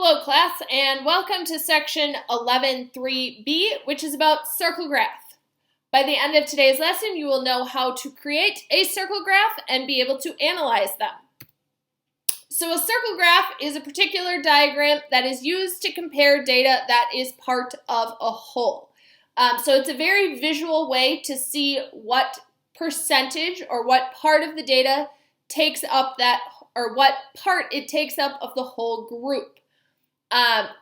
Hello class, and welcome to section 11.3b, which is about circle graph. By the end of today's lesson, you will know how to create a circle graph and be able to analyze them. So a circle graph is a particular diagram that is used to compare data that is part of a whole. So it's a very visual way to see what percentage or what part of the data takes up or what part it takes up of the whole group.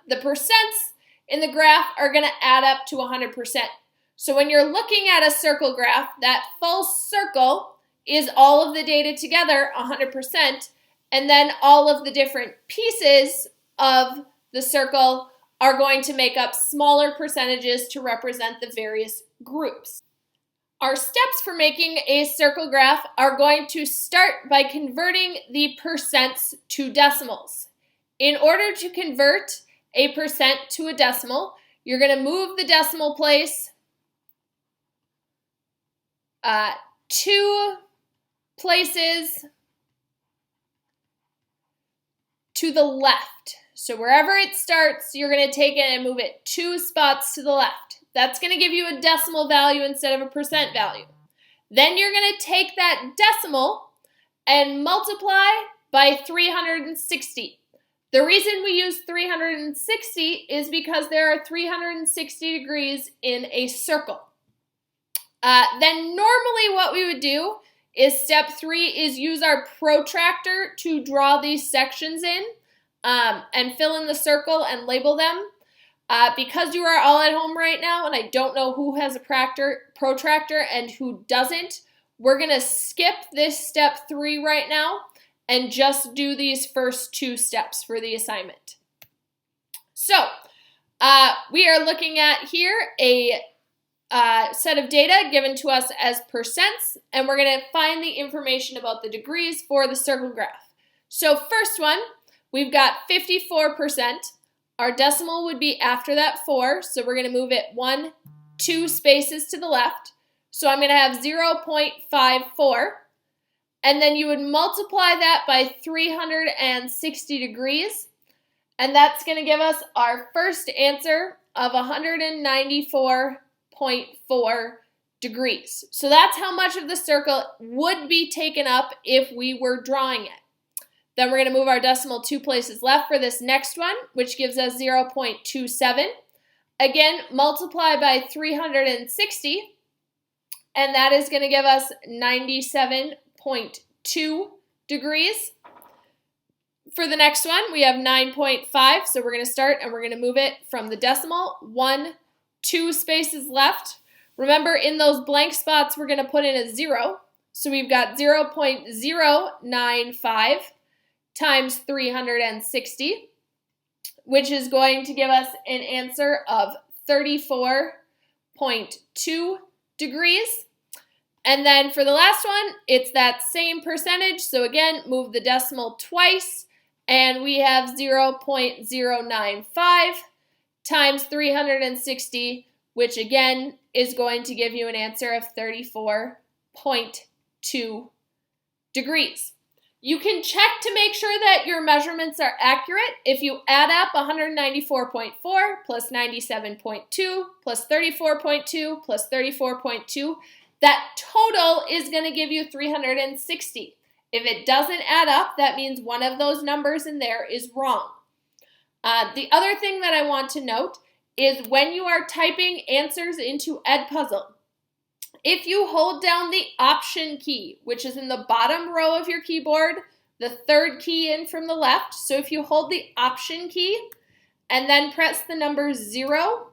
The percents in the graph are going to add up to 100%. So when you're looking at a circle graph, that full circle is all of the data together, 100%, and then all of the different pieces of the circle are going to make up smaller percentages to represent the various groups. Our steps for making a circle graph are going to start by converting the percents to decimals. In order to convert a percent to a decimal, you're going to move the decimal place 2 places to the left. So wherever it starts, you're going to take it and move it 2 spots to the left. That's going to give you a decimal value instead of a percent value. Then you're going to take that decimal and multiply by 360. The reason we use 360 is because there are 360 degrees in a circle. Then normally what we would do is step 3 is use our protractor to draw these sections in and fill in the circle and label them. Because you are all at home right now and I don't know who has a protractor and who doesn't, we're going to skip this step 3 right now and just do these first 2 steps for the assignment. So, we are looking at here a set of data given to us as percents, and we're going to find the information about the degrees for the circle graph. So first one, we've got 54%. Our decimal would be after that 4, so we're going to move it 2 spaces to the left. So I'm going to have 0.54. And then you would multiply that by 360 degrees, and that's going to give us our first answer of 194.4 degrees. So that's how much of the circle would be taken up if we were drawing it. Then we're going to move our decimal 2 places left for this next one, which gives us 0.27. Again, multiply by 360, and that is going to give us 97.2 degrees. For the next one, we have 9.5, so we're going to start and we're going to move it from the decimal 2 spaces left. Remember, in those blank spots, we're going to put in a 0. So we've got 0.095 times 360, which is going to give us an answer of 34.2 degrees. And then for the last one, it's that same percentage. So again, move the decimal twice, and we have 0.095 times 360, which again is going to give you an answer of 34.2 degrees. You can check to make sure that your measurements are accurate. If you add up 194.4 plus 97.2 plus 34.2 plus 34.2, that total is going to give you 360. If it doesn't add up, that means one of those numbers in there is wrong. The other thing that I want to note is when you are typing answers into Edpuzzle, if you hold down the Option key, which is in the bottom row of your keyboard, the 3rd key in from the left, so if you hold the Option key and then press the number 0,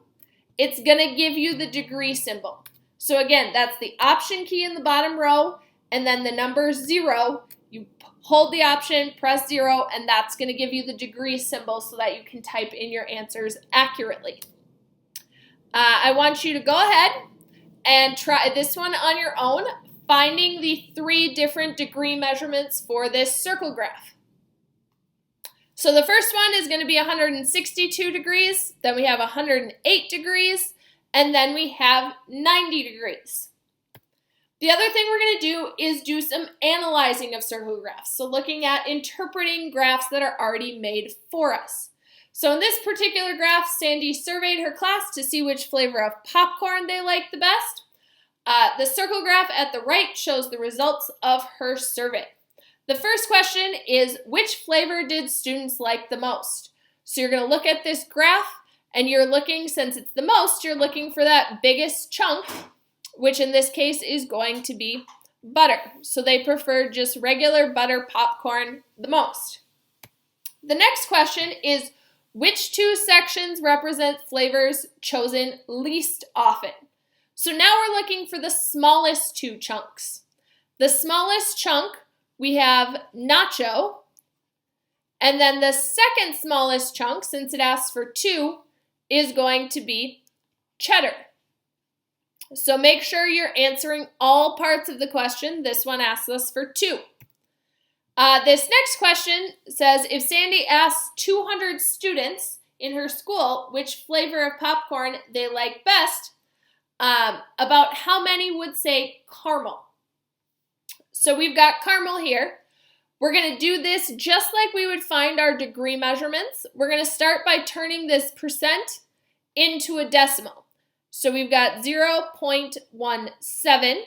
it's going to give you the degree symbol. So again, that's the Option key in the bottom row, and then the number 0, you hold the Option, press 0, and that's going to give you the degree symbol so that you can type in your answers accurately. I want you to go ahead and try this one on your own, finding the 3 different degree measurements for this circle graph. So the first one is going to be 162 degrees, then we have 108 degrees, and then we have 90 degrees. The other thing we're going to do is do some analyzing of circle graphs. So looking at interpreting graphs that are already made for us. So in this particular graph, Sandy surveyed her class to see which flavor of popcorn they liked the best. The circle graph at the right shows the results of her survey. The first question is, which flavor did students like the most? So you're going to look at this graph, and you're looking, since it's the most, you're looking for that biggest chunk, which in this case is going to be butter. So they prefer just regular butter popcorn the most. The next question is, which two sections represent flavors chosen least often? So now we're looking for the smallest two chunks. The smallest chunk, we have nacho, and then the second smallest chunk, since it asks for two, is going to be cheddar. So make sure you're answering all parts of the question. This one asks us for two. This next question says, if Sandy asks 200 students in her school which flavor of popcorn they like best, about how many would say caramel? So we've got caramel here. We're going to do this just like we would find our degree measurements. We're going to start by turning this percent into a decimal. So we've got 0.17.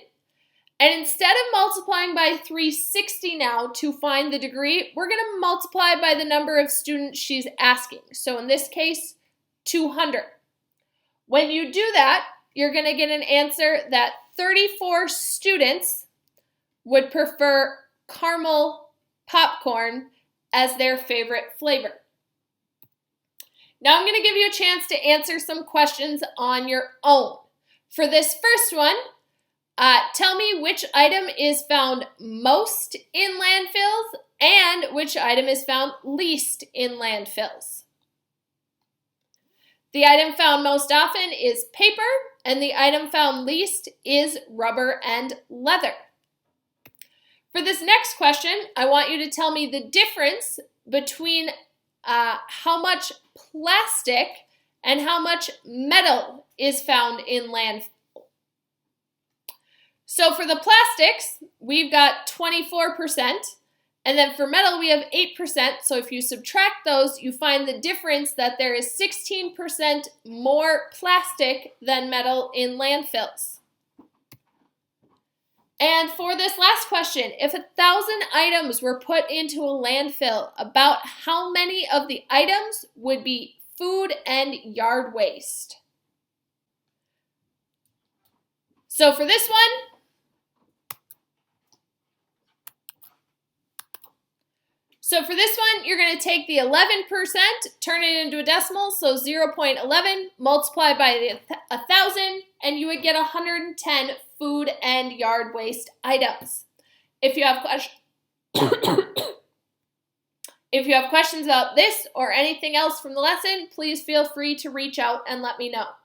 And instead of multiplying by 360 now to find the degree, we're going to multiply by the number of students she's asking. So in this case, 200. When you do that, you're going to get an answer that 34 students would prefer caramel popcorn as their favorite flavor. Now I'm going to give you a chance to answer some questions on your own. For this first one, tell me which item is found most in landfills and which item is found least in landfills. The item found most often is paper, and the item found least is rubber and leather. For this next question, I want you to tell me the difference between how much plastic and how much metal is found in landfill. So for the plastics, we've got 24%, and then for metal, we have 8%. So if you subtract those, you find the difference that there is 16% more plastic than metal in landfills. And for this last question, if 1,000 items were put into a landfill, about how many of the items would be food and yard waste? So for this one, you're going to take the 11%, turn it into a decimal, so 0.11, multiply by the 1,000, and you would get 110 food and yard waste items. If you have questions about this or anything else from the lesson, please feel free to reach out and let me know.